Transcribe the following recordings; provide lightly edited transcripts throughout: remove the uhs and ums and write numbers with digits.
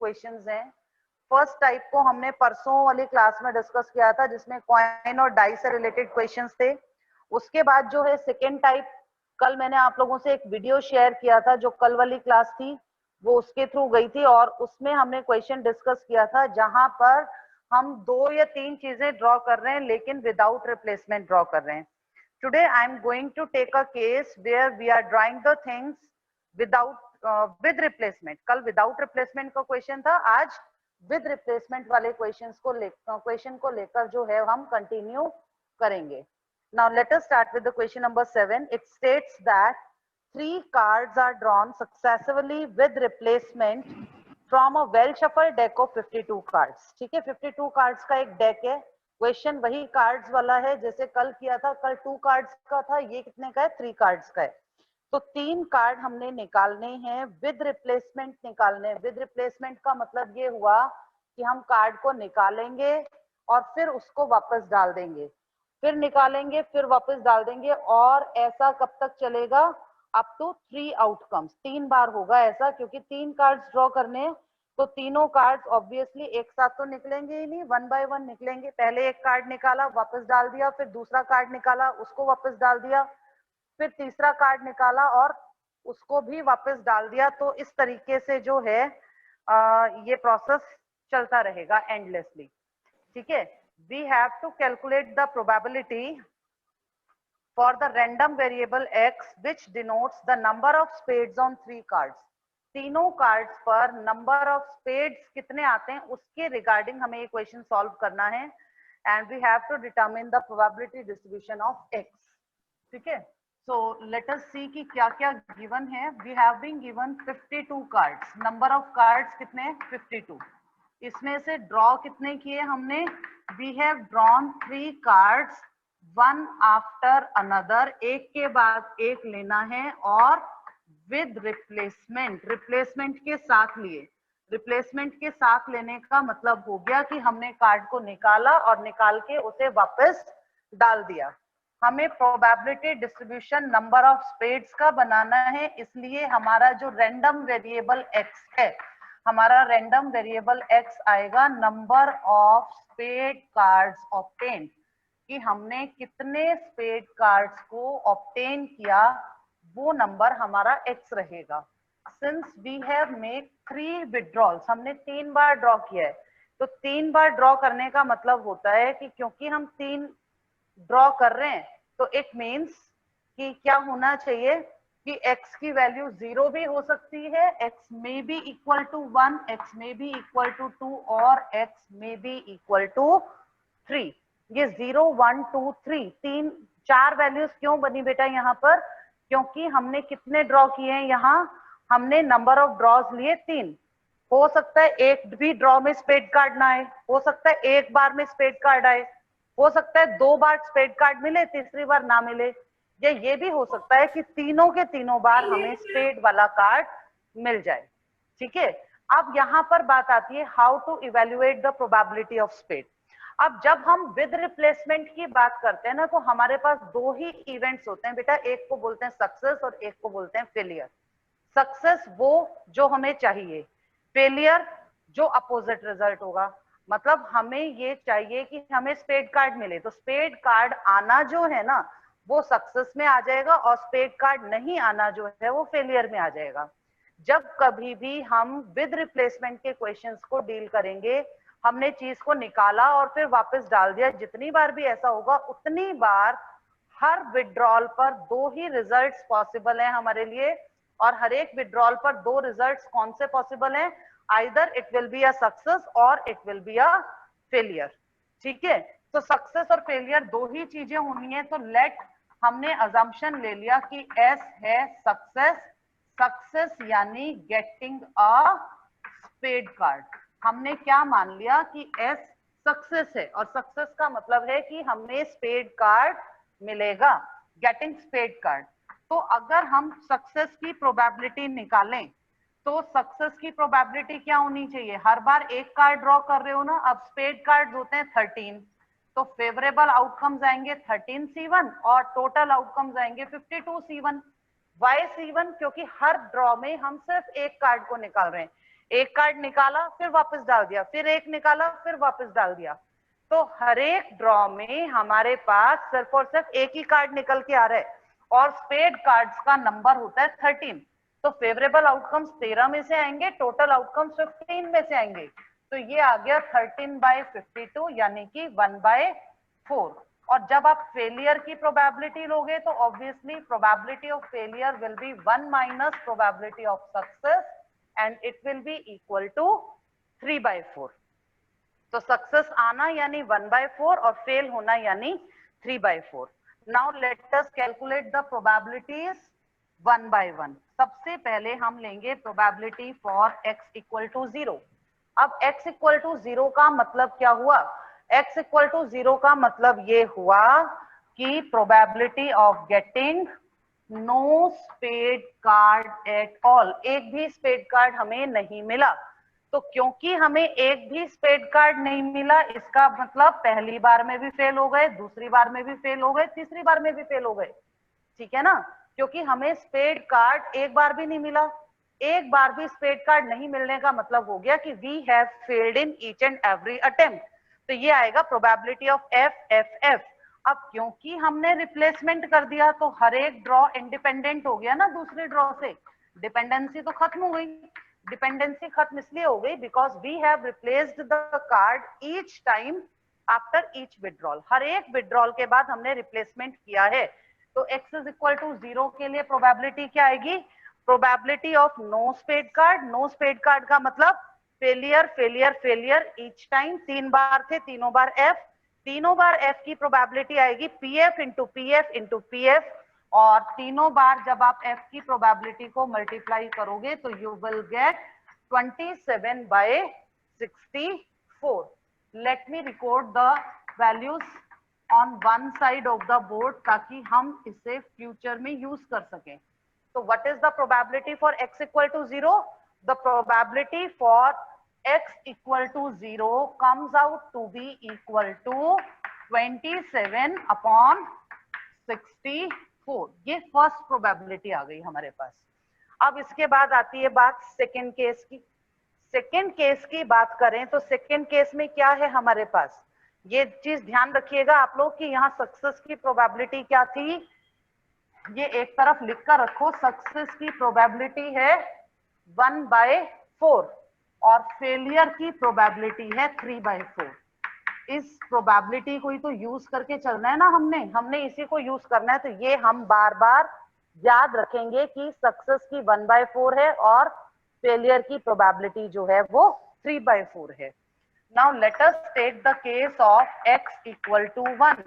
Questions हैं। First type को हमने परसों वाली क्लास में डिस्कस किया था, जिसमें कॉइन और डाई से रिलेटेड क्वेश्चंस थे। उसके बाद जो है सेकेंड टाइप, कल मैंने आप लोगों से एक वीडियो शेयर किया था, जो कल वाली क्लास थी वो उसके थ्रू गई थी, और उसमें हमने क्वेश्चन डिस्कस किया था जहां पर हम 2 या 3 चीजें ड्रॉ कर रहे हैं लेकिन विदाउट रिप्लेसमेंट ड्रॉ कर रहे हैं। Today I am going to take a case where we are drawing the things without with replacement. कल विदाउट रिप्लेसमेंट का क्वेश्चन था, आज विद रिप्लेसमेंट वाले क्वेश्चन को लेकर जो है हम कंटिन्यू करेंगे। Now let us start with the question number 7. It states that 3 cards are drawn successively with replacement from a well shuffled deck of 52 cards. ठीक है, 52 cards का एक deck है। क्वेश्चन वही कार्ड्स वाला है जैसे कल किया था, कल 2 कार्ड्स का था, ये कितने का है, 3 कार्ड्स का है। तो 3 कार्ड हमने निकालने हैं, विद रिप्लेसमेंट निकालने हैं। विद रिप्लेसमेंट का मतलब ये हुआ कि हम कार्ड को निकालेंगे और फिर उसको वापस डाल देंगे, फिर निकालेंगे, फिर वापस डाल देंगे, और ऐसा कब तक चलेगा, अप टू 3 आउटकम्स। 3 बार होगा ऐसा, क्योंकि 3 कार्ड्स ड्रॉ करने हैं, तो तीनों कार्ड्स ऑब्वियसली एक साथ तो निकलेंगे ही नहीं, 1 बाय 1 निकलेंगे। पहले एक कार्ड निकाला, वापस डाल दिया, फिर दूसरा कार्ड निकाला, उसको वापस डाल दिया, फिर तीसरा कार्ड निकाला और उसको भी वापस डाल दिया। तो इस तरीके से जो है ये प्रोसेस चलता रहेगा एंडलेसली। ठीक है, we have to calculate the probability for the random variable x which denotes the number of spades on 3 cards. तीनों कार्ड्स पर नंबर ऑफ स्पेड्स कितने आते हैं उसके रिगार्डिंग हमें ये क्वेश्चन सॉल्व करना है, and we have to determine the probability distribution of x। ठीक है, सो लेट अस सी कि क्या क्या गिवन है। We have been given 52 cards, number of cards कितने, 52। इसमें से ड्रॉ कितने किए हमने, we have drawn 3 cards one after another, एक के बाद एक लेना है, और विद रिप्लेसमेंट, रिप्लेसमेंट के साथ लिए। रिप्लेसमेंट के साथ लेने का मतलब हो गया कि हमने कार्ड को निकाला और निकाल के उसे वापस डाल दिया। हमें probability distribution number of spades का बनाना है, इसलिए हमारा जो रैंडम वेरिएबल x है, हमारा रैंडम वेरिएबल x आएगा number of spade cards obtain, कि हमने कितने स्पेड कार्ड्स को ऑब्टेन किया, वो नंबर हमारा x रहेगा। Since we have made 3 withdrawals, हमने 3 बार ड्रॉ किया है, तो 3 बार ड्रॉ करने का मतलब होता है कि क्योंकि हम 3 ड्रॉ कर रहे हैं, तो इट मीन्स कि क्या होना चाहिए कि x की वैल्यू 0 भी हो सकती है, x में बी इक्वल टू 1, x में बी इक्वल टू 2, और x में बी इक्वल टू 3। ये 0 1 2 3 4 वैल्यूज क्यों बनी बेटा यहाँ पर, क्योंकि हमने कितने ड्रॉ किए हैं, यहाँ हमने नंबर ऑफ ड्रॉज लिए 3। हो सकता है एक भी ड्रॉ में स्पेड कार्ड ना आए, हो सकता है एक बार में स्पेड कार्ड आए, हो सकता है 2 बार स्पेड कार्ड मिले, तीसरी बार ना मिले, या ये भी हो सकता है कि तीनों के तीनों बार हमें स्पेड वाला कार्ड मिल जाए। ठीक है, अब यहाँ पर बात आती है how to evaluate the probability of spade. अब जब हम विद रिप्लेसमेंट की बात करते हैं ना, तो हमारे पास 2 ही इवेंट्स होते हैं बेटा, एक को बोलते हैं सक्सेस और एक को बोलते हैं फेलियर। सक्सेस वो जो हमें चाहिए, फेलियर जो अपोजिट रिजल्ट होगा। मतलब हमें ये चाहिए कि हमें स्पेड कार्ड मिले, तो स्पेड कार्ड आना जो है ना वो सक्सेस में आ जाएगा, और स्पेड कार्ड नहीं आना जो है वो फेलियर में आ जाएगा। जब कभी भी हम विद रिप्लेसमेंट के क्वेश्चंस को डील करेंगे, हमने चीज को निकाला और फिर वापस डाल दिया, जितनी बार भी ऐसा होगा उतनी बार हर विड्रॉल पर 2 ही रिजल्ट्स पॉसिबल हैं हमारे लिए, और हर एक विड्रॉल पर 2 रिजल्ट्स कौन से पॉसिबल हैं, either it will be a success or it will be a failure. ठीक है, तो सक्सेस और फेलियर 2 ही चीजें होनी है। तो लेट, हमने अजम्पशन ले लिया कि एस है सक्सेस, सक्सेस यानी गेटिंग अ स्पेड कार्ड। हमने क्या मान लिया कि एस सक्सेस है, और सक्सेस का मतलब है कि हमें स्पेड कार्ड मिलेगा, गेटिंग स्पेड कार्ड। तो अगर हम सक्सेस की प्रोबेबिलिटी निकालें, तो सक्सेस की प्रोबेबिलिटी क्या होनी चाहिए, हर बार एक कार्ड ड्रॉ कर रहे हो ना, अब स्पेड कार्ड होते हैं 13, तो फेवरेबल आउटकम्स आएंगे 13C1 और टोटल आउटकम्स आएंगे 52C1। वाई C1, क्योंकि हर ड्रॉ में हम सिर्फ एक कार्ड को निकाल रहे हैं, एक कार्ड निकाला फिर वापस डाल दिया, फिर एक निकाला फिर वापस डाल दिया। तो हर एक ड्रॉ में हमारे पास सिर्फ और सिर्फ एक ही कार्ड निकल के आ रहा है और स्पेड कार्ड्स का नंबर होता है 13। तो फेवरेबल आउटकम्स 13 में से आएंगे, टोटल आउटकम्स 15 में से आएंगे। तो ये आ गया 13/52 यानी कि 1/4। और जब आप फेलियर की प्रोबेबिलिटी लोगे तो obviously probability of failure will be 1 minus probability of success and it will be equal to 3/4। तो सक्सेस आना यानी 1/4 और फेल होना यानी 3/4। Now let us calculate the probabilities 1 by 1। सबसे पहले हम लेंगे probability for x equal to 0। अब x इक्वल टू 0 का मतलब क्या हुआ? x इक्वल टू 0 का मतलब ये हुआ कि probability of getting no spade card at all, एक भी स्पेड कार्ड हमें नहीं मिला। तो क्योंकि हमें एक भी स्पेड कार्ड नहीं मिला, इसका मतलब पहली बार में भी फेल हो गए, दूसरी बार में भी फेल हो गए, तीसरी बार में भी फेल हो गए। ठीक है ना? क्योंकि हमें स्पेड कार्ड एक बार भी नहीं मिला। एक बार भी स्पेड कार्ड नहीं मिलने का मतलब हो गया कि we have failed in each and every attempt. तो ये आएगा प्रोबेबिलिटी ऑफ FFF। अब क्योंकि हमने रिप्लेसमेंट कर दिया तो हर एक ड्रॉ इंडिपेंडेंट हो गया ना दूसरे ड्रॉ से, डिपेंडेंसी तो खत्म हो गई। डिपेंडेंसी खत्म इसलिए हो गई because we have replaced the card each time after each withdrawal. हर एक विड्रॉल के बाद हमने रिप्लेसमेंट किया है। तो x इज इक्वल टू 0 के लिए प्रोबेबिलिटी क्या आएगी? Probability of no spade card. No spade card का मतलब failure failure failure each time. 3 बार थे, तीनों बार f। तीनों बार f की प्रोबेबिलिटी आएगी PF into PF into PF। और तीनों बार जब आप f की प्रोबेबिलिटी को मल्टीप्लाई करोगे तो you will get 27/64। Let me record the values on one side of the board ताकि हम इसे फ्यूचर में यूज कर सकें। तो what is the probability for x equal to 0? The probability for x equal to 0 comes out to be equal to 27/64। ये first probability आ गई हमारे पास। अब इसके बाद आती है बात सेकेंड केस की। सेकेंड केस की बात करें तो सेकेंड केस में क्या है हमारे पास? ये चीज ध्यान रखिएगा आप लोग कि यहाँ सक्सेस की प्रोबेबिलिटी क्या थी, ये एक तरफ लिख कर रखो। सक्सेस की प्रोबेबिलिटी है 1/4 और फेलियर की प्रोबेबिलिटी है 3/4। इस प्रोबेबिलिटी को ही तो यूज करके चलना है ना, हमने इसी को यूज करना है। तो ये हम बार बार याद रखेंगे कि सक्सेस की 1/4 है और फेलियर की प्रोबेबिलिटी जो है वो 3/4 है। Now let us take the case of x equal to 1।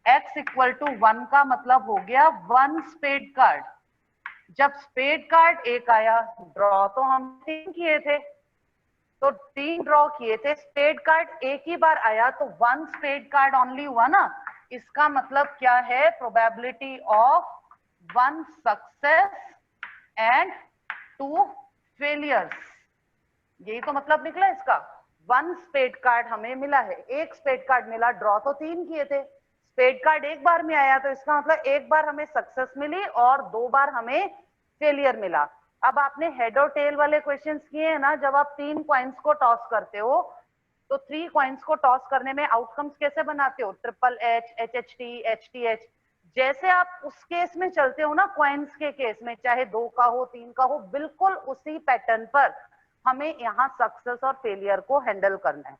x equal to 1 का मतलब हो गया 1 स्पेड कार्ड। जब स्पेड कार्ड एक आया, ड्रॉ तो हम 3 किए थे, तो 3 ड्रॉ किए थे, स्पेड कार्ड एक ही बार आया तो 1 स्पेड कार्ड ओनली हुआ ना। इसका मतलब क्या है? Probability of 1 success and 2 failures. यही तो मतलब निकला इसका। 1 स्पेड कार्ड हमें मिला है, एक स्पेड कार्ड मिला, ड्रॉ तो 3 किए थे, स्पेड कार्ड एक बार में आया तो इसका मतलब एक बार हमें सक्सेस मिली और 2 बार हमें फेलियर मिला। अब आपने हेड और टेल वाले क्वेश्चंस किए हैं ना, जब आप 3 कॉइन्स को टॉस करते हो तो 3 कॉइन्स को टॉस करने में आउटकम्स कैसे बनाते हो? HHH, HHT, HTH। जैसे आप उस केस में चलते हो ना, कॉइन्स के केस में, चाहे 2 का हो 3 का हो, बिल्कुल उसी पैटर्न पर हमें यहाँ सक्सेस और फेलियर को हैंडल करना है।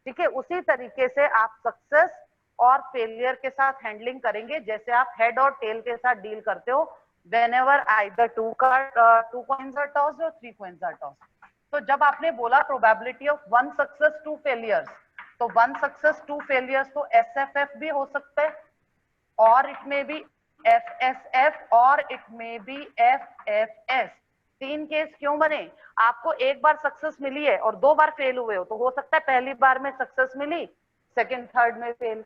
ठीक है, उसी तरीके से आप सक्सेस और फेलियर के साथ हैंडलिंग करेंगे जैसे आप हेड और टेल के साथ डील करते हो। whenever either 2 coins are tossed or 3 coins are tossed। तो जब आपने बोला प्रोबेबिलिटी ऑफ 1 सक्सेस 2 फेलियर्स, तो 1 सक्सेस 2 फेलियर्स तो SFF भी हो सकता है और इट में भी FSF और इट में भी FFS। 3 केस क्यों बने? आपको एक बार सक्सेस मिली है और 2 बार फेल हुए हो, तो हो सकता है पहली बार में सक्सेस मिली, सेकंड थर्ड में फेल,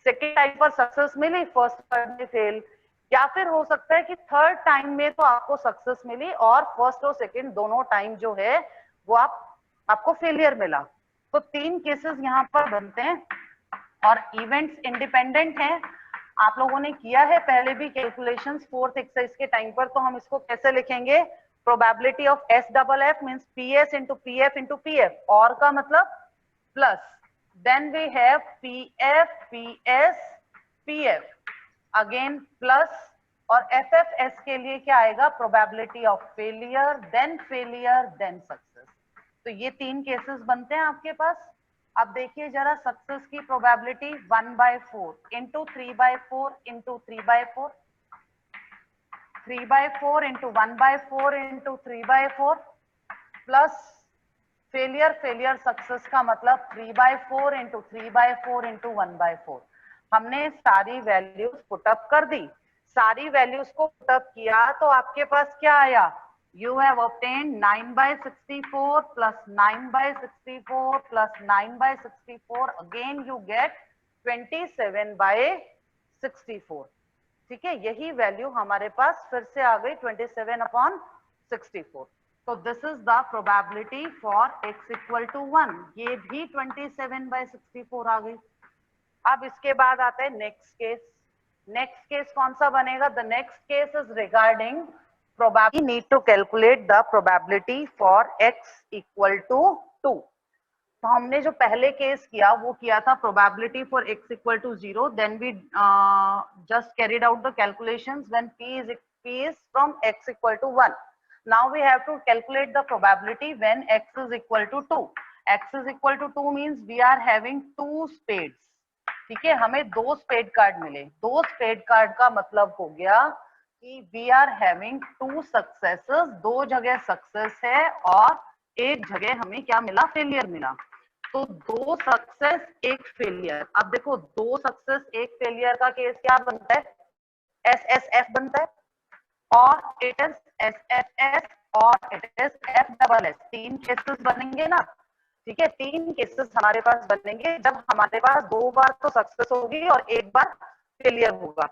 सेकंड टाइम पर सक्सेस मिली, फर्स्ट थर्ड में फेल, या फिर हो सकता है कि थर्ड टाइम में तो आपको सक्सेस मिली और फर्स्ट और सेकंड दोनों टाइम जो है वो आपको फेलियर मिला। तो 3 केसेस यहाँ पर बनते हैं और इवेंट्स इंडिपेंडेंट हैं। आप लोगों ने किया है पहले भी कैलकुलेशंस 4th एक्सरसाइज के टाइम पर। तो हम इसको कैसे लिखेंगे? Probability of S double F means P S into P F, or का मतलब plus, then we have P S P F again plus, और एफ एफ एस के लिए क्या आएगा, probability of failure then success. तो ये 3 केसेस बनते हैं आपके पास। अब देखिए जरा सक्सेस की probability 1/4 into 3/4 into 3/4, 3/4 into 1/4 into 3/4 plus failure success का मतलब 3/4 इंटू 3/4 इंटू 1/4। हमने सारी वैल्यूज पुटअप कर दी। सारी वैल्यूज को पुटअप किया तो आपके पास क्या आया, you have obtained 9/64 plus 9/64 plus 9/64, again you get 27/64। ठीक है, यही वैल्यू हमारे पास फिर से आ गई 27/64। तो this is the probability for x equal to 1, ये भी 27/64 आ गई। अब इसके बाद आता है नेक्स्ट केस। नेक्स्ट केस कौन सा बनेगा, the next case is regarding probability, need to calculate the probability for x equal to 2। तो हमने जो पहले केस किया वो किया था probability for x equal to 0, then we just carried out the calculations when p is from x equal to 1। now we have to calculate the probability when x is equal to 2। x is equal to 2 means we are having 2 spades। ठीक है, हमें 2 spade card मिले। 2 spade card का मतलब हो गया कि we are having 2 successes, 2 जगह सक्सेस है और एक जगह हमें क्या मिला, फेलियर मिला। तो 2 सक्सेस 1 फेलियर। अब देखो 2 सक्सेस 1 फेलियर का केस क्या बनता है, SSF बनता है, और इट इज SFS और इट इज FSS। 3 केसेस बनेंगे ना। ठीक है, 3 केसेस हमारे पास बनेंगे जब हमारे पास 2 बार तो सक्सेस होगी और 1 बार फेलियर होगा।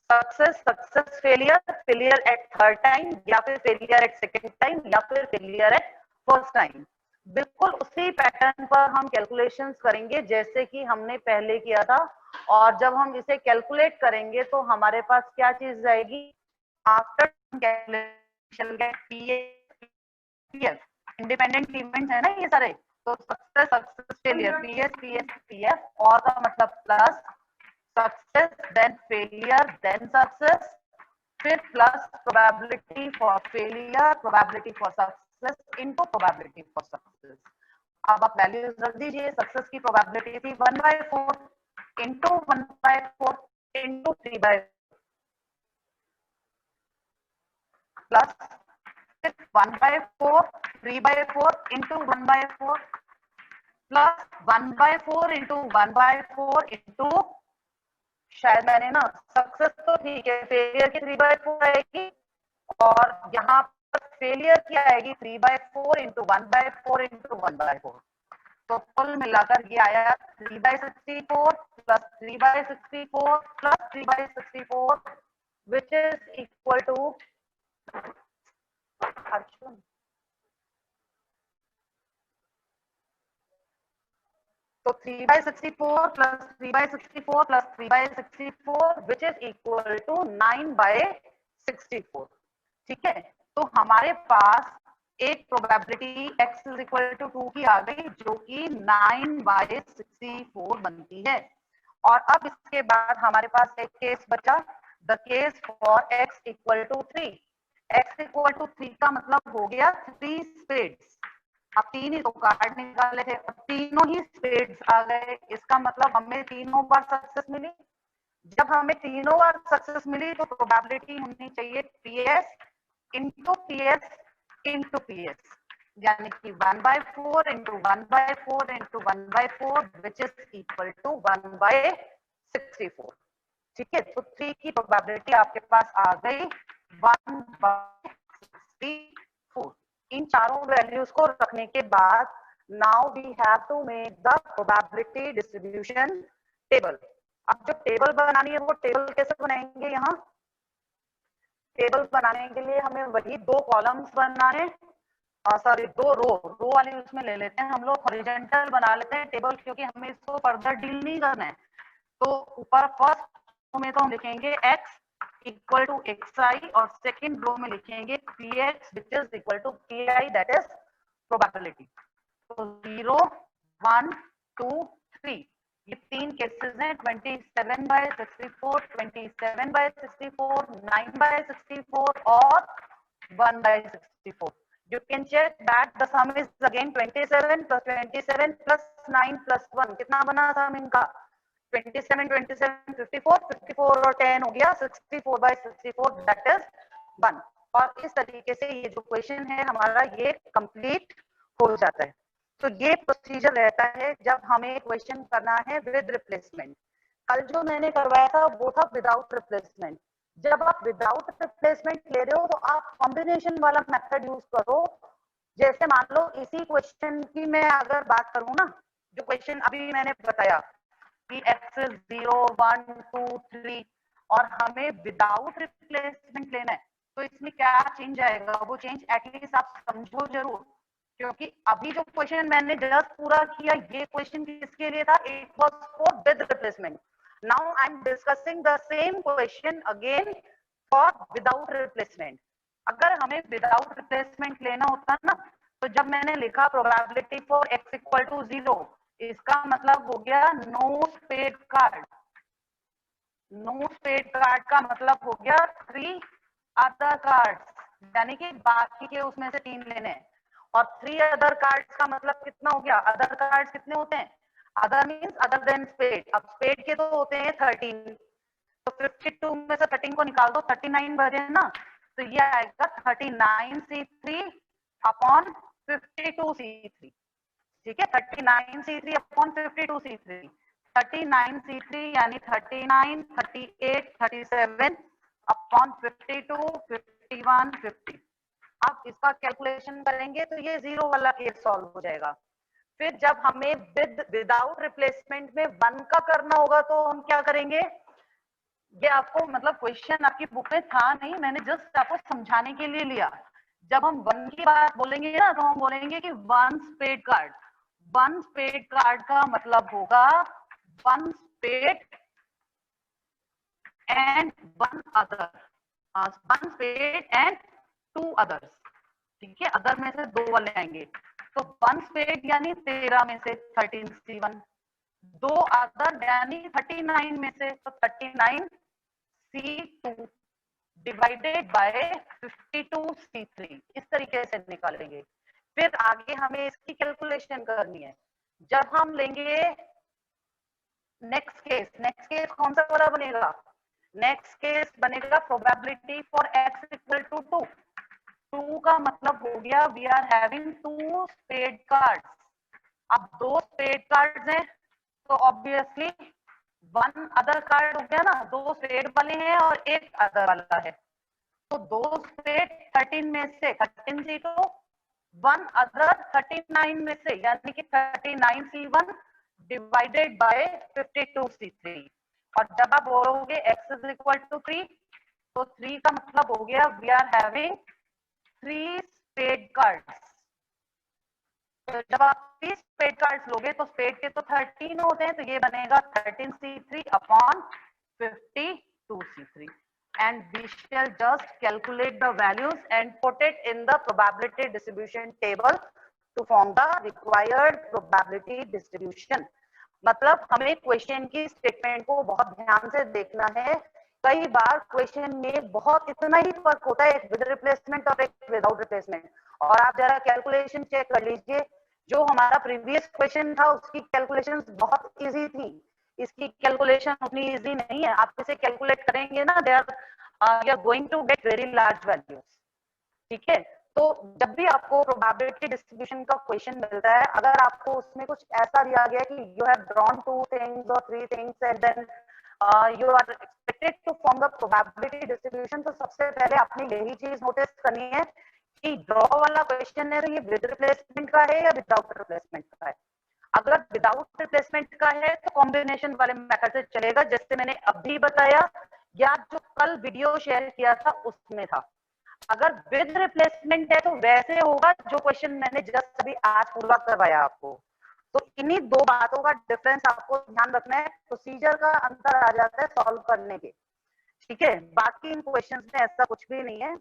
Success success failure, failure eight third time, या फिर फेलियर एट सेकेंड टाइम, या फिर फेलियर एट फर्स्ट टाइम। बिल्कुल उसी पैटर्न पर हम कैलकुलेशंस करेंगे जैसे कि हमने पहले किया था। और जब हम इसे कैलकुलेट करेंगे तो हमारे पास क्या चीज आएगी, after calculation PF, independent event है ना ये सारे। तो सक्सेस सक्सेस फेलियर पीएफ, और का मतलब plus success then failure then success, फिर plus probability for failure probability for success into probability for success. अब आप वैल्यूज रख दीजिए। सक्सेस की प्रोबेबिलिटी थी 1/4 into 1/4 into 3/4 plus 1/4 3/4 into 1/4 plus 1/4 into 1/4 into, शायद मैंने ना, सक्सेस तो ठीक है, फेलियर की 3/4 आएगी और यहाँ पर फेलियर की आएगी 3/4 इंटू 1/4 इंटू 1/4। तो कुल मिलाकर ये आया 3/64 plus 3/64 plus 3/64 which is equal to, तो 3/64 plus 3/64 plus 3/64 which is equal to 9/64। ठीक है, तो हमारे पास एक probability x is equal to 2 की आ गई जो कि 9/64 बनती है। और अब इसके बाद हमारे पास एक केस बचा, the case for x equal to 3। x equal to 3 का मतलब हो गया 3 स्पेड्स। अब 3 ही तो कार्ड निकाले थे, अब तीनों ही स्पेड्स आ गए। इसका मतलब हमें तीनों बार सक्सेस मिली। जब हमें तीनों बार सक्सेस मिली तो प्रोबेबिलिटी होनी चाहिए PS into PS into PS, यानी कि 1/4 into 1/4 into 1/4 which is equal to 1/64। ठीक है, तो 3 की प्रोबेबिलिटी आपके पास आ गई 1/64। इन चारों वैल्यूज को रखने के बाद now we have to make the probability distribution table. अब जो टेबल बनानी है वो टेबल कैसे बनाएंगे, यहाँ टेबल बनाने के लिए हमें वही 2 कॉलम्स बनाने, सॉरी 2 रो वाली उसमें ले लेते हैं हम लोग, हॉरिजॉन्टल बना लेते हैं टेबल, क्योंकि हमें इसको फर्दर डील नहीं करना है। तो ऊपर फर्स्ट में तो हम लिखेंगे x इक्वल टू xi और सेकंड रो में लिखेंगे px which is equal to pi, that is probability. तो 0, 1, 2, 3 ये 3 केसेस हैं. 27/64, 27/64, 9/64 और 1/64. You can check that the sum is again 27 plus 27 plus 9 plus 1. कितना बना सम इनका? 27, 27, 54, 54 और 10 हो गया 64/64, that is 1. और इस तरीके से ये जो क्वेश्चन है हमारा ये कंप्लीट हो जाता है. तो ये प्रोसीजर रहता है जब हमें क्वेश्चन करना है विद रिप्लेसमेंट. कल जो मैंने करवाया था वो था विदाउट रिप्लेसमेंट. जब आप विदाउट रिप्लेसमेंट ले रहे हो तो आप कॉम्बिनेशन वाला मेथड यूज करो. जैसे मान लो इसी क्वेश्चन की मैं अगर बात करूं ना, जो क्वेश्चन अभी मैंने बताया कि x is 0, 1, 2, 3 और हमें विदाउट रिप्लेसमेंट लेना है, तो इसमें क्या चेंज आएगा वो चेंज एटलीस्ट आप समझो जरूर. क्योंकि अभी जो क्वेश्चन मैंने जस्ट पूरा किया ये क्वेश्चन किसके लिए था? It was for with replacement. Now I am discussing the same question again for without replacement. अगर हमें विदाउट रिप्लेसमेंट लेना होता ना, तो जब मैंने लिखा probability for x equal to 0, इसका मतलब हो गया no spade card. No spade card का मतलब हो गया 3 अदर कार्ड्स, यानी कि बाकी के उसमें से 3 लेने हैं. और 3 अदर कार्ड्स का मतलब कितना हो गया? अदर कार्ड्स कितने होते हैं? Other means other than spade. अब स्पेड के तो होते हैं 13, तो 52 में से 13 को निकाल दो, 39 बचे ना, तो ये आएगा 39c3 अपॉन 52c3. ठीक है, 39c3 अपॉन 52c3. 39c3 यानी 39, 38, 37 अपॉन 52, 51, 50. अब इसका कैलकुलेशन करेंगे तो ये 0 वाला केस सॉल्व हो जाएगा. फिर जब हमें विदाउट रिप्लेसमेंट में 1 का करना होगा तो हम क्या करेंगे? ये आपको मतलब क्वेश्चन आपकी बुक में था नहीं, मैंने जस्ट आपको समझाने के लिए लिया. जब हम 1 की बात बोलेंगे ना तो हम बोलेंगे कि 1 स्पेड कार्ड. 1 स्पेड कार्ड का मतलब होगा 1 spade and 1 other. 1 spade and 2 others. ठीक है, अदर में से 2 वाले आएंगे. तो 1 स्पेड यानी 13 में से 13c1, 2 अदर यानी 39 में से तो 39c2 डिवाइडेड बाय 52c3. इस तरीके से निकालेंगे. फिर आगे हमें इसकी कैलकुलेशन करनी है. जब हम लेंगे नेक्स्ट केस कौन सा वाला बनेगा? नेक्स्ट केस बनेगा probability for x equal to 2. 2 का मतलब हो गया we are having 2 spade cards. अब 2 स्पेड कार्ड्स हैं तो ऑब्वियसली 1 अदर कार्ड हो गया ना. 2 स्पेड वाले हैं और 1 अदर वाला है, तो 2 स्पेड 13 में से 13c2, 1 अदर 39 में से यानी कि 39c1 डिवाइडेड बाय 52c3. और जब आप बोलोगे x इज इक्वल टू 3, तो 3 का मतलब हो गया we are having 3 spade cards. तो जब आप 3 स्पेड कार्ड्स लोगे तो स्पेड के तो 13 होते हैं, तो ये बनेगा 13c3 upon 52c3. And we shall just calculate the values and put it in the probability distribution table to form the required probability distribution. मतलब हमें क्वेश्चन की स्टेटमेंट को बहुत ध्यान से देखना है. कई बार क्वेश्चन में बहुत इतना ही फर्क होता है एक विद रिप्लेसमेंट और एक विदाउट रिप्लेसमेंट. और आप जरा कैलकुलेशन चेक कर लीजिए. जो हमारा प्रीवियस क्वेश्चन था उसकी कैलकुलेशन बहुत इजी थी, इसकी कैलकुलेशन उतनी इजी नहीं है. आप इसे कैलकुलेट करेंगे ना, they are going to get very large values. ठीक है, तो जब भी आपको प्रोबेबिलिटी डिस्ट्रीब्यूशन का क्वेश्चन मिलता है, अगर आपको उसमें कुछ ऐसा दिया गया कि यू हैव ड्रॉन 2 थिंग्स और 3 things and then you are expected to form the probability distribution, तो सबसे पहले आपने यही चीज नोटिस करनी है कि ड्रॉ वाला क्वेश्चन है तो ये विद रिप्लेसमेंट का है या विदाउट रिप्लेसमेंट का है. अगर विदाउट रिप्लेसमेंट का है तो कॉम्बिनेशन वाले मेथड से चलेगा, जैसे मैंने अभी बताया या जो कल वीडियो शेयर किया था उसमें था. अगर विद रिप्लेसमेंट है तो वैसे होगा जो क्वेश्चन मैंने जस्ट अभी आज पूरा करवाया आपको. तो इन्हीं 2 बातों का डिफरेंस आपको ध्यान रखना है. प्रोसीजर का अंतर आ जाता है सॉल्व करने के. ठीक है, बाकी इन क्वेश्चंस में ऐसा कुछ भी नहीं है।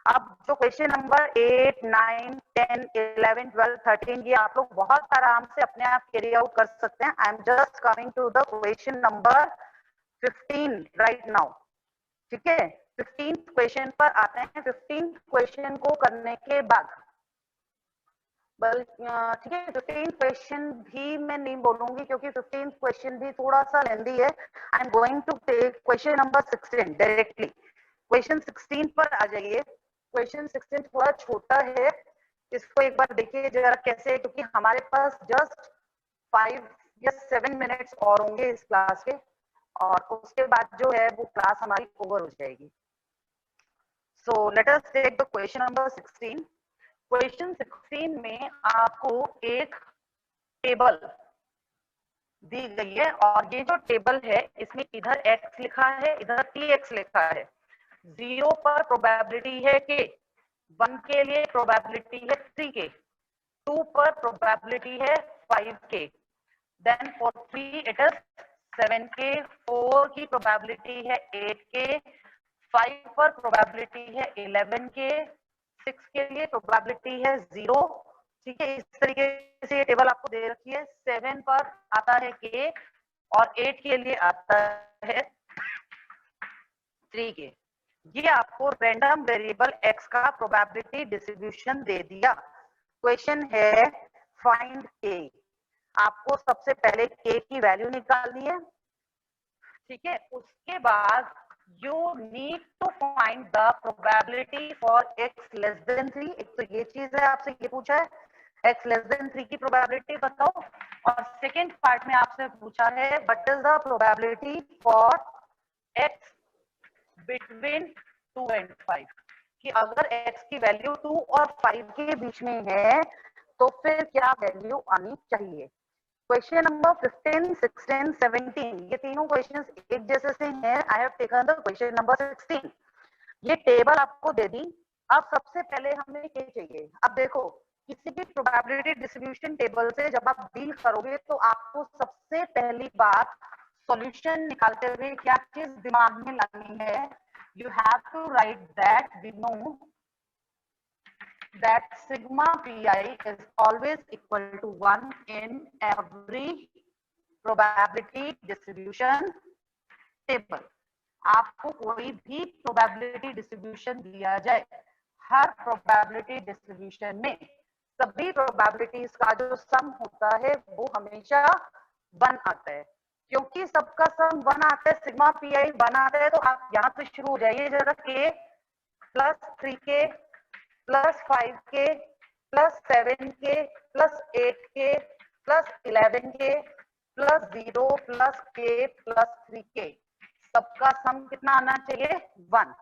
अब जो क्वेश्चन नंबर 8, 9, 10, 11, 12, 13 ये आप लोग बहुत आराम से अपने आप कैरी आउट कर सकते हैं। I am just coming to the question number 15 right now. ठीक है, 15 क्वेश्चन पर आते हैं। 15 क्वेश्चन को करने के बाद ठीक है, 15 क्वेश्चन भी मैं नहीं बोलूंगी क्योंकि 15 क्वेश्चन भी थोड़ा सा लेंदी है। I am going to take question number 16 directly. Question 16 पर आ जाइए। क्वेश्चन 16 थोड़ा छोटा है, इसको एक बार देखिए जरा कैसे, क्योंकि हमारे पास जस्ट 5 या 7 मिनट्स और होंगे इस क्लास के, और उसके बाद जो है वो क्लास हमारी ओवर हो जाएगी। So let us take the question number 16। Question 16 में आपको एक टेबल दी गई है, और ये जो टेबल है इसमें इधर x लिखा है, इधर tx लिखा है। 0 पर प्रोबेबिलिटी है k, 1 के लिए प्रोबेबिलिटी है 3k, 2 पर प्रोबेबिलिटी है 5k, then for 3 it is 7k, 4 की प्रोबेबिलिटी है 8k, 5 पर प्रोबेबिलिटी है 11k, 6 के लिए प्रोबेबिलिटी है 0। ठीक है, इस तरीके से ये टेबल आपको दे रखी है। 7 पर आता है k और 8 के लिए आता है 3k। ये आपको रैंडम वेरिएबल x का प्रोबेबिलिटी डिस्ट्रीब्यूशन दे दिया। क्वेश्चन है फाइंड k। आपको सबसे पहले k की वैल्यू निकालनी है। ठीक है, उसके बाद you need to find the probability for x less than 3। एक तो ये चीज है, आपसे ये पूछा है x less than 3 की प्रोबेबिलिटी बताओ, और सेकेंड पार्ट में आपसे पूछा है what is the probability for x between 2 and 5, कि अगर x की वैल्यू 2 और 5 के बीच में है तो फिर क्या वैल्यू आनी चाहिए। क्वेश्चन नंबर 15, 16, 17 ये तीनों क्वेश्चंस एक जैसे से हैं। I have taken the question number 16। ये टेबल आपको दे दी। अब सबसे पहले हमें क्या चाहिए। अब देखो, किसी भी प्रोबेबिलिटी डिस्ट्रीब्यूशन टेबल से जब आप डील करोगे तो आपको सबसे पहली बात सॉल्यूशन निकालते हुए क्या चीज दिमाग में लानी है। You have to write that we know that sigma pi is always equal to 1 in every probability distribution table। आपको कोई भी प्रोबेबिलिटी डिस्ट्रीब्यूशन दिया जाए, हर प्रोबेबिलिटी डिस्ट्रीब्यूशन में सभी प्रोबेबिलिटीज का जो सम होता है वो हमेशा 1 आता है। क्योंकि सबका सम 1 आता है, सिग्मा पी आई 1 आता है, तो आप यहाँ पे शुरू हो जाइए जरा। k plus 3k plus 5k plus 7k plus 8k plus 11k plus 0 plus k plus 3k, सबका सम कितना आना चाहिए 1।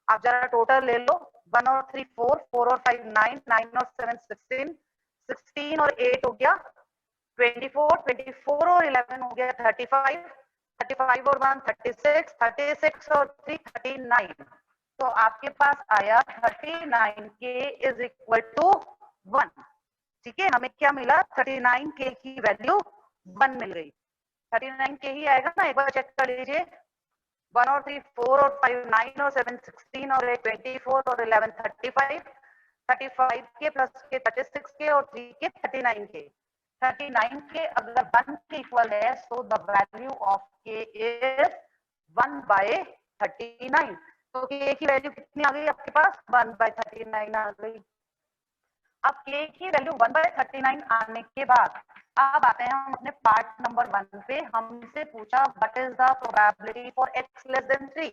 आप जरा टोटल ले लो, 1 और 3 4, 4 और 5 9, 9 और 7 16, 16 और 8 हो गया 24, 24 और 11 हो गया 35, 35 और 1 36, 36 और 3 39। तो आपके पास आया 39k इज इक्वल टू 1। ठीक है, हमें क्या मिला, 39k की वैल्यू 1 मिल गई। 39k ही आएगा ना, एक बार चेक कर लीजिए। 1 और 3 4 और 5 9 और 7 16 और 8 24 और 11 35, 35 के प्लस के 36 के और 3 के 39 के। 39 के अगर 1 के इक्वल है so the value of k is 1 by 39। तो k की वैल्यू कितनी आ गई आपके पास, 1 बाय 39 आ गई। अब k की वैल्यू 1 बाय 39 आने के बाद अब आते हैं हम अपने पार्ट नंबर 1 पे। हमसे पूछा what is the probability for x less than 3।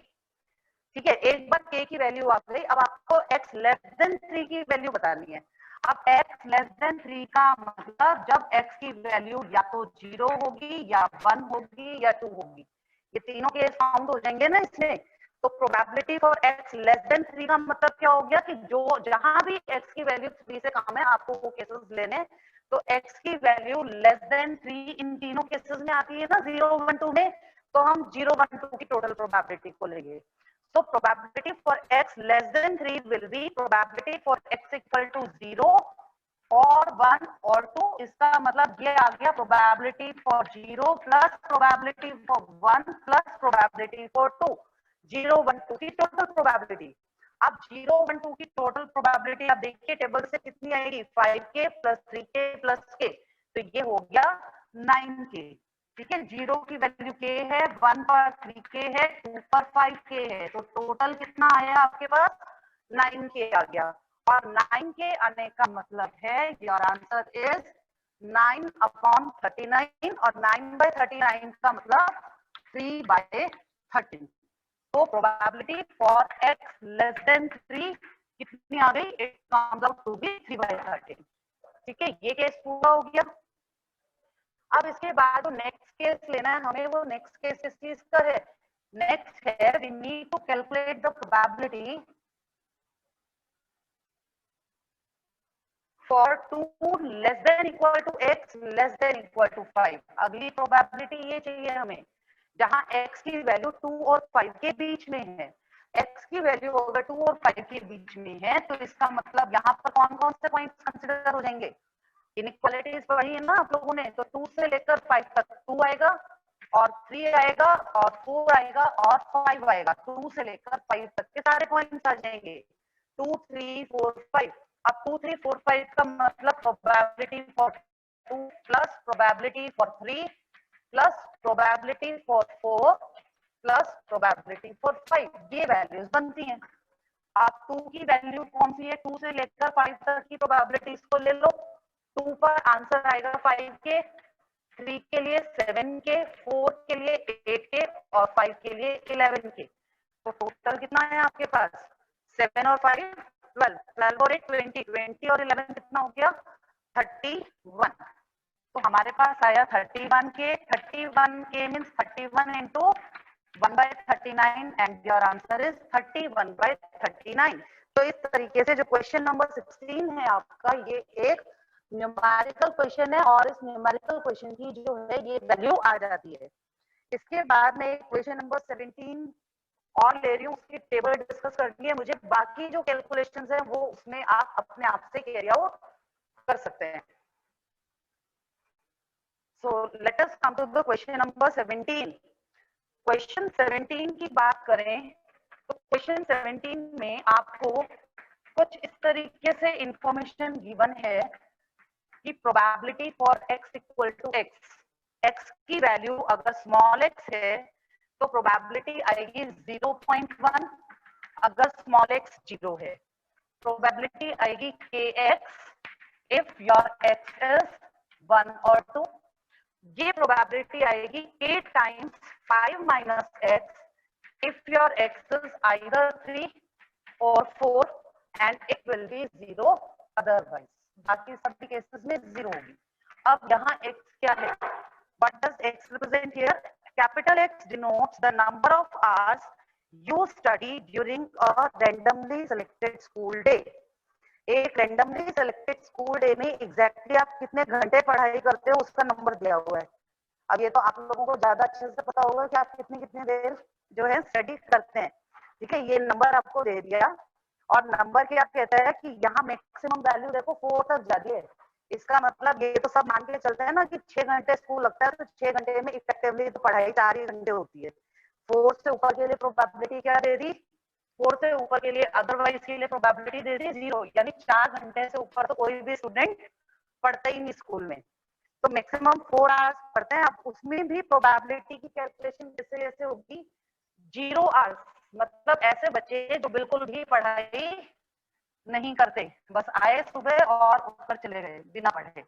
ठीक है, एक बार k की वैल्यू आ गई, अब आपको x लेस देन 3 की वैल्यू बतानी है। अब x लेस देन 3 का मतलब जब x की वैल्यू या तो 0 होगी या 1 होगी या 2 होगी, ये तीनों केस फाउंड हो जाएंगे ना इसमें। तो probability for x less than 3 का मतलब क्या हो गया कि जो जहां भी x की वैल्यू 3 से कम है आपको वो केसेस लेने। तो x की वैल्यू लेस देन 3 इन तीनों केसेस में आती है ना, 0 1 2 में, तो हम 0 1 2 की टोटल प्रोबेबिलिटी को लेंगे। So probability for x less than 3 will be probability for x equal to 0 और 1 और 2। इसका मतलब ये आ गया probability for 0 plus probability for 1 plus probability for 2। 0 1 2 की टोटल प्रोबेबिलिटी। अब 0 1 2 की टोटल प्रोबेबिलिटी आप देखिए टेबल से कितनी आएगी, 5k plus 3k plus k, तो ये हो गया 9k। ठीक है, 0 की वैल्यू k है, 1 पर 3k है, 2 पर 5k है, तो टोटल कितना आया आपके पास, 9k आ गया। और 9k आने का मतलब है योर आंसर इज 9/39, और 9/39 का मतलब 3/13। तो probability for x less than 3 कितनी आ गई, it comes out to be 3/13। ठीक है, ये केस पूरा हो गया। अब इसके बाद जो नेक्स्ट केस लेना है हमें, वो नेक्स्ट केस इस चीज का है, नेक्स्ट है we need to calculate the probability for 2 less than equal to x less than equal to 5। अगली प्रोबेबिलिटी ये चाहिए हमें जहां x की वैल्यू 2 और 5 के बीच में है। x की वैल्यू अगर 2 और 5 के बीच में है तो इसका मतलब यहाँ पर कौन कौन से पॉइंट्स कंसिडर हो जाएंगे, इनइक्वालिटीज पढ़ी है ना आप लोगों ने, तो 2 से लेकर 5 तक 2 आएगा और 3 आएगा और 4 आएगा और 5 आएगा, 2 से लेकर 5 तक के सारे पॉइंट्स आ जाएंगे, 2 3 4 5। अब 2 3 4 5 का मतलब probability for 2 plus probability for 3 plus probability for 4 plus probability for 5, ये वैल्यूज बनती हैं। आप 2 की वैल्यू कौन सी है, 2 से लेकर 5 तक की प्रोबेबिलिटीज को ले लो, 2 पर आंसर आएगा 5 के, 3 के लिए 7 के, 4 के लिए 8 के और 5 के लिए 11 के। तो टोटल कितना है आपके पास, 7 और 5 12, 12 और 8 20, 20 और 11 कितना हो गया 31। तो हमारे पास आया 31 के, 31 के means 31 into 1/39 and your answer is 31/39। तो इस तरीके से जो क्वेश्चन नंबर 16 है आपका, ये एक न्यूमेरिकल क्वेश्चन है और इस न्यूमेरिकल क्वेश्चन की जो है ये वैल्यू आ जाती है। इसके बाद में क्वेश्चन नंबर 17 और ले रही हूँ, उसकी टेबल डिस्कस करनी है मुझे, बाकी जो कैलकुलेशंस है वो उसमें आप अपने आप से कैरी आउट कर सकते हैं। So let us come to the question number 17। Question 17 की बात करें तो क्वेश्चन 17 में आपको कुछ इस तरीके से इंफॉर्मेशन गिवन है कि probability for x equal to x की वैल्यू अगर स्मॉल x है तो प्रोबेबिलिटी आएगी 0.1, अगर स्मॉल x 0 है प्रोबेबिलिटी आएगी kx if your x is 1 और 2। ये प्रोबेबिलिटी आएगी k times 5 minus x if your x is either 3 और 4 and it will B 0 otherwise, बाकी सभी केसेस में 0 होगी। अब यहाँ x क्या है, what does x represent here, capital X denotes the number of hours you study during a randomly selected school day. एक रैंडमली सिलेक्टेड स्कूल डे में एग्जैक्टली आप कितने घंटे पढ़ाई करते हो उसका नंबर दिया हुआ है। अब ये तो आप लोगों को ज्यादा अच्छे से पता होगा कि आप कितनी कितनी देर जो है स्टडी करते हैं। ठीक है, ये नंबर आपको दे दिया और नंबर क्या कहता है कि यहाँ मैक्सिमम वैल्यू देखो 4 तक जाती है। इसका मतलब ये तो सब मान के चलते हैं ना कि 6 घंटे स्कूल लगता है, तो 6 घंटे में इफेक्टिवली तो पढ़ाई 4 ही घंटे होती है। 4 से ऊपर के लिए प्रोबेबिलिटी क्या दे दी, 4 से ऊपर के लिए अदरवाइज के लिए प्रोबेबिलिटी दे दी 0, यानी 4 घंटे से ऊपर तो कोई भी स्टूडेंट पढ़ता ही नहीं स्कूल में, तो मैक्सिमम 4 आवर्स पढ़ते हैं। अब उसमें भी प्रोबेबिलिटी की कैलकुलेशन जैसे जैसे होगी 0 आवर्स, मतलब ऐसे बच्चे जो बिल्कुल भी पढ़ाई नहीं करते, बस आए सुबह और ऊपर चले गए बिना पढ़े,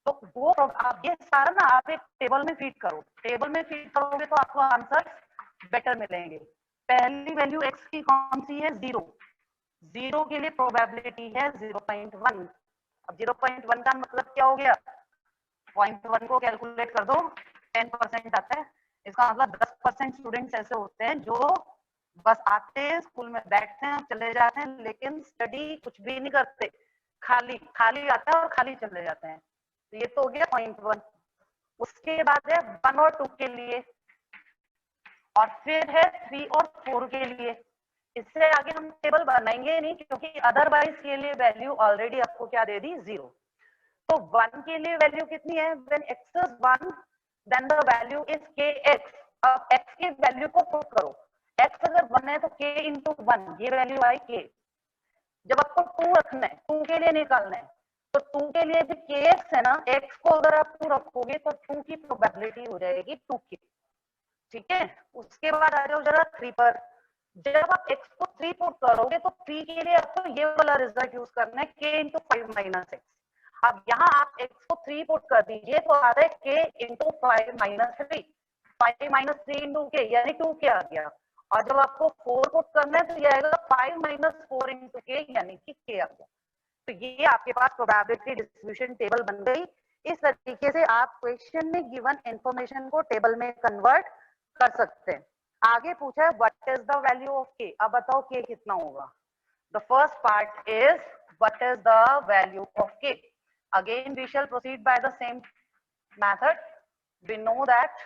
तो वो आप ये सारा ना आप एक टेबल में फीड करो, टेबल में फीड करोगे तो आपको आंसर बेटर मिलेंगे। पहली वैल्यू x की कौन सी है, 0, 0 के लिए प्रोबेबिलिटी है 0.1। अब 0.1 का मतलब क्या हो गया, 0.1 को कैलकुलेट कर दो 10% आता है, इसका मतलब 10% स्टूडेंट्स ऐसे होते हैं जो बस आते हैं स्कूल में बैठते हैं चले जाते हैं, लेकिन स्टडी कुछ भी नहीं करते, खाली खाली आता है और खाली चले जाते हैं। तो ये तो हो गया 0.1। उसके बाद है 1 और 2 के लिए, और फिर है 3 और 4 के लिए। इससे आगे हम टेबल बनाएंगे नहीं क्योंकि अदरवाइज के लिए वैल्यू ऑलरेडी आपको क्या दे दी, 0। तो 1 के लिए वैल्यू कितनी है, when x is 1 then the value is kx। अब x की वैल्यू को पुट करो, x अगर 1 है तो k इंटू 1 ये वैल्यू आई k। जब आपको 2 रखना है, 2 के लिए निकालना है, तो 2 के लिए भी kx है ना, x को अगर आप 2 रखोगे तो 2 की प्रोबेबिलिटी हो जाएगी 2k। ठीक है, उसके बाद आ जाओ जरा 3 पर। जब आप x को 3 पुट करोगे तो 3 के लिए आपको ये वाला रिजल्ट यूज करना है k इंटू 5 माइनस एक्स। अब यहाँ आप x को 3 पुट कर दीजिए तो आ रहा है k into 5 minus 3, 5 minus 3 into k यानी 2k आ गया। और जब आपको 4 पुट करना है तो ये आएगा 5 माइनस 4 इंटू k यानी कि k आ गया। तो ये आपके पास प्रोबेबिलिटी डिस्ट्रीब्यूशन टेबल बन गई। इस तरीके से आप क्वेश्चन में गिवन इंफॉर्मेशन को टेबल में कन्वर्ट कर सकते हैं। आगे पूछा है what is the value of k। अब बताओ k कितना होगा। The first part is what is the value of k। Again we shall proceed by the same method. We know that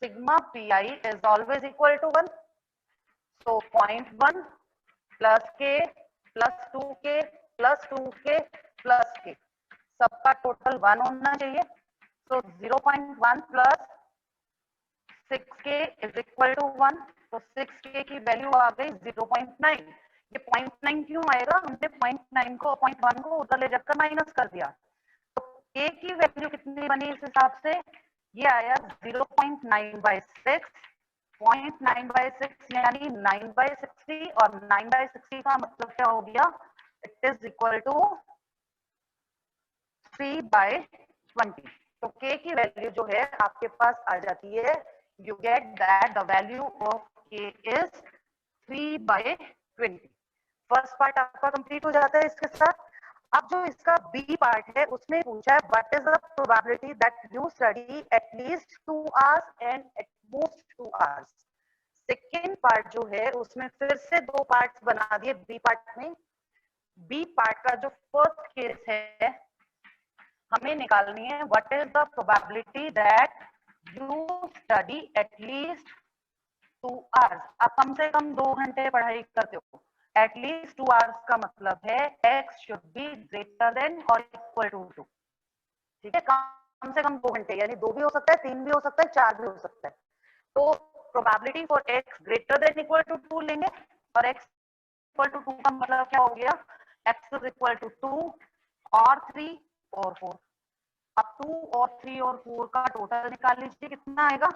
sigma pi is always equal to 1. So 0.1 plus k plus 2k plus 2k plus k सबका total 1 होना चाहिए। So 0.1 plus 6k is equal to 1. तो 6k की value आ गई 0.9। ये 0.9 क्यों आएगा, हमने 0.9 को 0.1 को उधर ले जाकर माइनस कर दिया। तो k की वैल्यू कितनी बनी इस हिसाब से, ये आया 0.9/6। 0.9/6 यानी 9/60 और 9/60 का मतलब क्या हो गया, इट इज इक्वल टू 3/20। तो k की वैल्यू जो है आपके पास आ जाती है, you get that the value of k is 3/20। First part आपका कंप्लीट हो जाता है इसके साथ। अब जो इसका बी पार्ट है उसमें पूछा है what is the probability that you study at least 2 hours and at most 2 hours. Second part जो है उसमें फिर से 2 पार्ट्स बना दिए बी पार्ट में। बी पार्ट का जो फर्स्ट केस है हमें निकालनी है what is the probability that you study at least 2 hours. आप कम से कम 2 घंटे पढ़ाई करते हो। एटलीस्ट 2 आवर्स का मतलब है x should be greater than और इक्वल टू 2। ठीक है, कम से कम 2 घंटे यानी 2 भी हो सकता है, 3 भी हो सकता है, 4 भी हो सकता है। तो probability for x greater than equal to 2 लेंगे और x इक्वल टू 2 का मतलब क्या हो गया, x इज इक्वल टू 2 और 3 और 4। अब 2 और 3 और 4 का टोटल निकाल लीजिए कितना आएगा,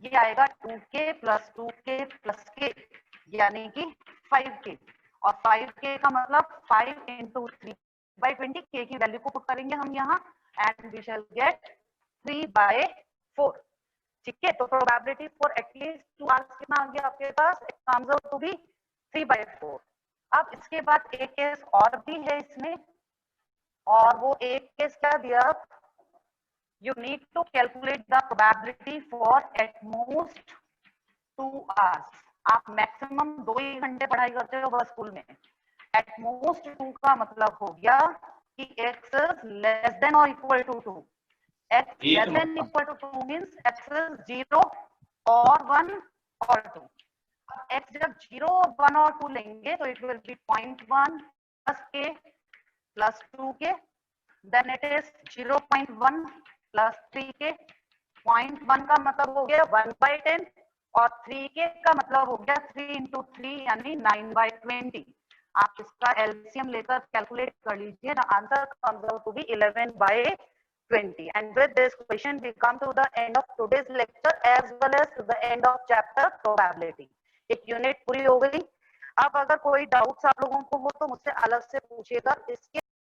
ये आएगा 2k plus 2k plus k यानी कि 5k। और 5k का मतलब 5 इंटू 3/20 k की वैल्यू को पुट करेंगे हम यहाँ एंड वी शैल गेट 3/4। ठीक है, तो प्रोबेबिलिटी फॉर एटलीस्ट 2 आवर्स कितना आ गया आपके पास, it comes out to be 3/4। अब इसके बाद एक केस और भी है इसमें, और वो एक केस क्या दिया, you need to calculate the probability for at most 2 hours। आप मैक्सिमम 2 ही घंटे पढ़ाई करते हो बस स्कूल में। एट मोस्ट 2 का मतलब हो गया कि x is less than or equal to 2। x less than equal to 2 means x is 0 और 1 और 2। अब x जब 0 1 और 2 लेंगे तो it will be 0.1 plus k plus 2k, then it is 0.1 plus 3k। 0.1 का मतलब हो गया 1/10 और 3k का मतलब हो गया 3 इंटू 3 यानी 9/20। आप इसका एलसीएम लेकर कैलकुलेट कर लीजिए, the answer comes out to be 11/20। And with this question we come to the end of today's lecture as well as to the end of chapter probability. एक यूनिट पूरी हो गई। अब अगर कोई डाउट्स आप लोगों को हो तो मुझसे अलग से पूछिएगा। इसके